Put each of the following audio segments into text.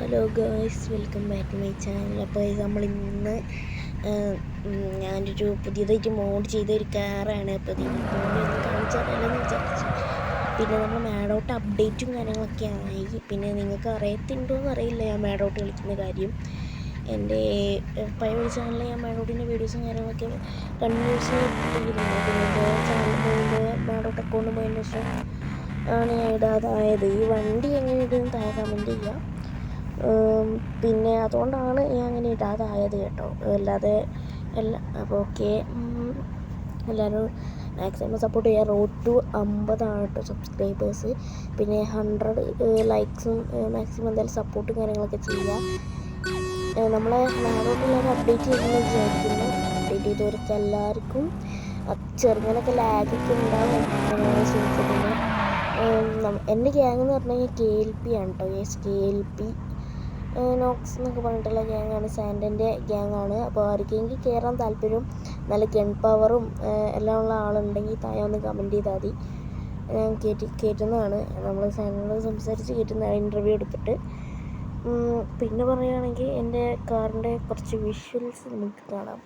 Hello girls, welcome back to my channel. അപ്പോൾ നമ്മളിന്ന് ഞാനൊരു പുതിയതായിട്ട് മോഡ് ചെയ്തൊരു കാറാണ്. അപ്പോൾ നിങ്ങൾക്ക് ഒന്ന് കാണിച്ചു തരാമെന്ന് വിചാരിച്ചു. പിന്നെ നമ്മൾ മാഡൗട്ട് അപ്ഡേറ്റും കാര്യങ്ങളൊക്കെ ആയി. പിന്നെ നിങ്ങൾക്ക് അറിയത്തുണ്ടോയെന്ന് അറിയില്ല ഞാൻ മാഡൗട്ട് കളിക്കുന്ന കാര്യം. എൻ്റെ പഴയ ചാനലിൽ ഞാൻ മാഡൗട്ടിൻ്റെ വീഡിയോസും കാര്യങ്ങളൊക്കെ കണ്ടിന്യൂസ് ഇട്ടിരുന്നു. പിന്നെ എൻ്റെ ചാനൽ പോയിട്ട് മാഡൗട്ട് അക്കൗണ്ട് പോയതിന് ശേഷം ആണ് ഞാൻ ഇടാതായത്. ഈ വണ്ടി എങ്ങനെ ഇടുന്നു താഴെ കമൻറ്റ് ചെയ്യുക. പിന്നെ അതുകൊണ്ടാണ് ഞാൻ അങ്ങനെ ഇടാതായത് കേട്ടോ, അല്ലാതെ അപ്പോൾ ഓക്കെ, എല്ലാവരും മാക്സിമം സപ്പോർട്ട് ചെയ്യുക. റോഡ് ടു 50 കേട്ടോ സബ്സ്ക്രൈബേഴ്സ്. പിന്നെ 100 ലൈക്സും മാക്സിമം എന്തായാലും സപ്പോർട്ടും കാര്യങ്ങളൊക്കെ ചെയ്യുക. നമ്മളെ നാടോട്ടുള്ളവർ അപ്ഡേറ്റ് ചെയ്യുമെന്ന് വിചാരിക്കുന്നു. അപ്ഡേറ്റ് ചെയ്തവർക്ക് എല്ലാവർക്കും ചെറുങ്ങനൊക്കെ ലാഗൊക്കെ ഉണ്ടാവും. പിന്നെ എൻ്റെ ഗ്യാങ് എന്ന് പറഞ്ഞു കഴിഞ്ഞാൽ KLP ആണ് കേട്ടോ. KLP നോക്സ് എന്നൊക്കെ പറഞ്ഞിട്ടുള്ള ഗ്യാങ്ങാണ്, സാൻഡൻ്റെ ഗ്യാങ്ങാണ്. അപ്പോൾ ആർക്കെങ്കിൽ കയറാൻ താല്പര്യവും നല്ല ഗൺ പവറും എല്ലാം ഉള്ള ആളുണ്ടെങ്കിൽ താഴെ ഒന്ന് കമൻറ്റ് ചെയ്താൽ മതി. ഞാൻ കയറ്റുന്നതാണ്. നമ്മൾ സാൻഡിനോട് സംസാരിച്ച് കയറ്റുന്നതാണ്, ഇൻ്റർവ്യൂ എടുത്തിട്ട്. പിന്നെ പറയുകയാണെങ്കിൽ എൻ്റെ കാറിൻ്റെ കുറച്ച് വിഷ്വൽസ് നമുക്ക് കാണാം.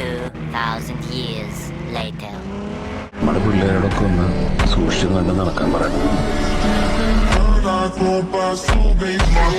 2000 years later. നമ്മുടെ പിള്ളേരോടൊക്കെ ഒന്ന് സൂക്ഷിച്ചു കണ്ട് നടക്കാൻ പറയണം. I go by so big, my